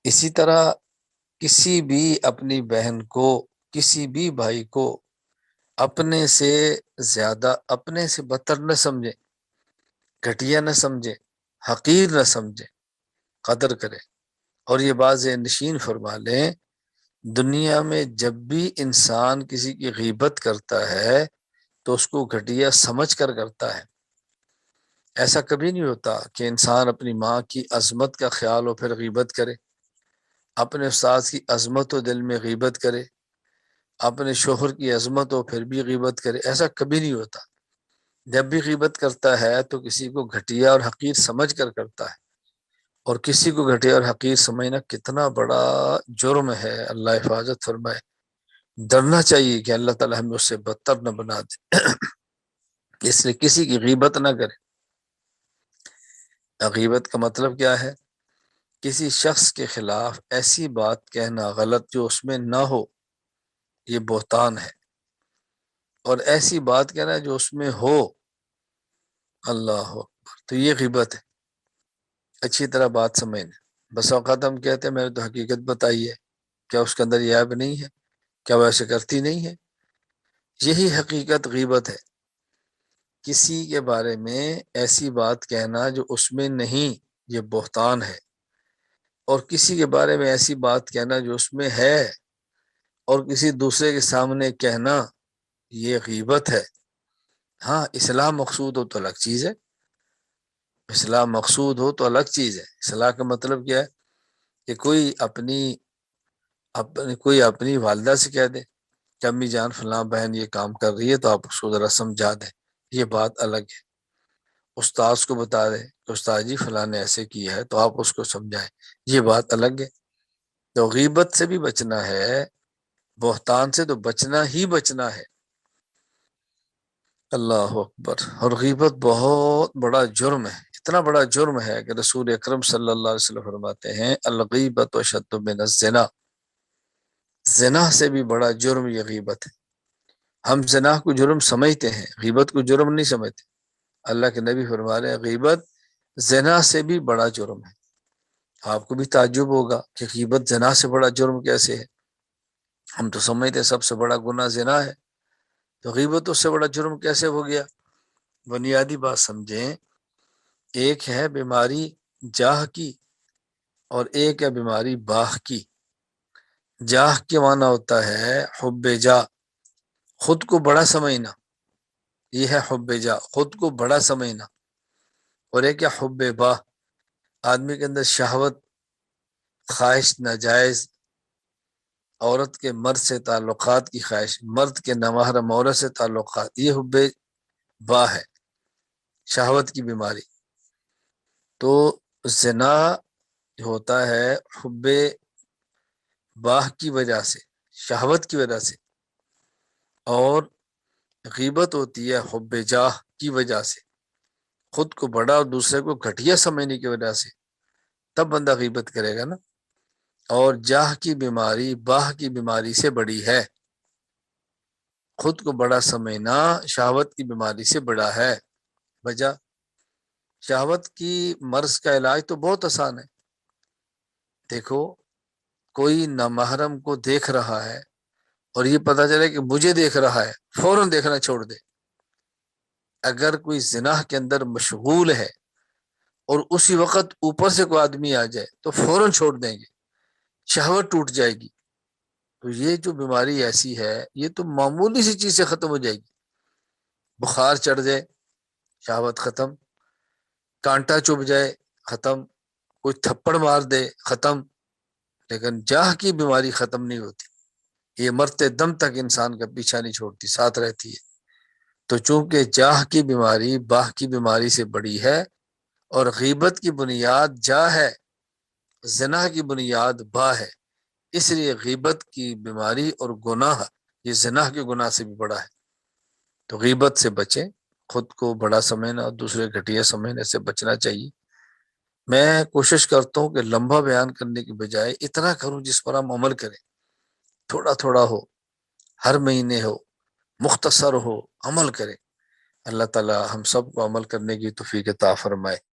اسی طرح کسی بھی اپنی بہن کو، کسی بھی بھائی کو اپنے سے زیادہ، اپنے سے بدتر نہ سمجھے، گھٹیا نہ سمجھے، حقیر نہ سمجھے، قدر کرے۔ اور یہ بات ذہن نشین فرما لیں، دنیا میں جب بھی انسان کسی کی غیبت کرتا ہے تو اس کو گھٹیا سمجھ کر کرتا ہے۔ ایسا کبھی نہیں ہوتا کہ انسان اپنی ماں کی عظمت کا خیال ہو پھر غیبت کرے، اپنے استاد کی عظمت و دل میں غیبت کرے، اپنے شوہر کی عظمت ہو پھر بھی غیبت کرے۔ ایسا کبھی نہیں ہوتا۔ جب بھی غیبت کرتا ہے تو کسی کو گھٹیا اور حقیر سمجھ کر کرتا ہے، اور کسی کو گھٹیا اور حقیر سمجھنا کتنا بڑا جرم ہے، اللہ حفاظت فرمائے۔ ڈرنا چاہیے کہ اللہ تعالیٰ ہمیں اس سے بدتر نہ بنا دے۔ اس لیے کسی کی غیبت نہ کرے۔ غیبت کا مطلب کیا ہے؟ کسی شخص کے خلاف ایسی بات کہنا غلط جو اس میں نہ ہو، یہ بہتان ہے۔ اور ایسی بات کہنا جو اس میں ہو، اللہ اکبر، تو یہ غیبت ہے۔ اچھی طرح بات سمجھنا۔ بس اوقات ہم کہتے ہیں میں نے تو حقیقت بتائی ہے، کیا اس کے اندر یہ عیب نہیں ہے؟ کیا وہ ایسے کرتی نہیں ہے؟ یہی حقیقت غیبت ہے، کسی کے بارے میں ایسی بات کہنا جو اس میں نہیں، یہ بہتان ہے۔ اور کسی کے بارے میں ایسی بات کہنا جو اس میں ہے اور کسی دوسرے کے سامنے کہنا، یہ غیبت ہے۔ ہاں، اصلاح مقصود ہو تو الگ چیز ہے، اصلاح مقصود ہو تو الگ چیز ہے۔ اصلاح کا مطلب کیا ہے؟ کہ کوئی اپنی والدہ سے کہہ دے کہ امی جان فلاں بہن یہ کام کر رہی ہے تو آپ اس کو ذرا سمجھا دیں، یہ بات الگ ہے۔ استاد کو بتا دے کہ استاد جی فلاں نے ایسے کیا ہے تو آپ اس کو سمجھائیں، یہ بات الگ ہے۔ تو غیبت سے بھی بچنا ہے، بہتان سے تو بچنا ہی بچنا ہے۔ اللہ اکبر۔ اور غیبت بہت بڑا جرم ہے، اتنا بڑا جرم ہے کہ رسول اکرم صلی اللہ علیہ وسلم فرماتے ہیں الغیبت اشد من الزنا، زنا سے بھی بڑا جرم یہ غیبت ہے۔ ہم زنا کو جرم سمجھتے ہیں، غیبت کو جرم نہیں سمجھتے۔ اللہ کے نبی فرما رہے ہیں غیبت زنا سے بھی بڑا جرم ہے۔ آپ کو بھی تعجب ہوگا کہ غیبت زنا سے بڑا جرم کیسے ہے؟ ہم تو سمجھتے ہیں سب سے بڑا گناہ زنا ہے، تو غیبت اس سے بڑا جرم کیسے ہو گیا؟ بنیادی بات سمجھیں، ایک ہے بیماری جاہ کی اور ایک ہے بیماری باہ کی۔ جاہ کے معنی ہوتا ہے حب جاہ، خود کو بڑا سمجھنا، یہ ہے حب جاہ، خود کو بڑا سمجھنا۔ اور ایک ہے حب باہ، آدمی کے اندر شہوت، خواہش ناجائز، عورت کے مرد سے تعلقات کی خواہش، مرد کے نامحرم عورت سے تعلقات، یہ حب باہ ہے، شہوت کی بیماری۔ تو زنا ہوتا ہے حب باہ کی وجہ سے، شہوت کی وجہ سے، اور غیبت ہوتی ہے حب جاہ کی وجہ سے، خود کو بڑا اور دوسرے کو گھٹیا سمجھنے کی وجہ سے، تب بندہ غیبت کرے گا نا۔ اور جاہ کی بیماری باہ کی بیماری سے بڑی ہے، خود کو بڑا سمجھنا شہوت کی بیماری سے بڑا ہے۔ وجہ، شہوت کی مرض کا علاج تو بہت آسان ہے۔ دیکھو، کوئی نامحرم کو دیکھ رہا ہے اور یہ پتہ چلے کہ مجھے دیکھ رہا ہے، فوراً دیکھنا چھوڑ دے۔ اگر کوئی زنا کے اندر مشغول ہے اور اسی وقت اوپر سے کوئی آدمی آ جائے تو فوراً چھوڑ دیں گے، شہوت ٹوٹ جائے گی۔ تو یہ جو بیماری ایسی ہے، یہ تو معمولی سی چیز سے ختم ہو جائے گی۔ بخار چڑھ جائے، شہوت ختم، کانٹا چبھ جائے، ختم، کوئی تھپڑ مار دے، ختم۔ لیکن جاہ کی بیماری ختم نہیں ہوتی، یہ مرتے دم تک انسان کا پیچھا نہیں چھوڑتی، ساتھ رہتی ہے۔ تو چونکہ جاہ کی بیماری باہ کی بیماری سے بڑی ہے، اور غیبت کی بنیاد جاہ ہے، زنا کی بنیاد باہ ہے، اس لیے غیبت کی بیماری اور گناہ یہ زنا کے گناہ سے بھی بڑا ہے۔ تو غیبت سے بچیں، خود کو بڑا سمجھنا اور دوسرے گھٹیا سمجھنے سے بچنا چاہیے۔ میں کوشش کرتا ہوں کہ لمبا بیان کرنے کی بجائے اتنا کروں جس پر ہم عمل کریں، تھوڑا تھوڑا ہو، ہر مہینے ہو، مختصر ہو، عمل کریں۔ اللہ تعالی ہم سب کو عمل کرنے کی توفیق عطا فرمائے۔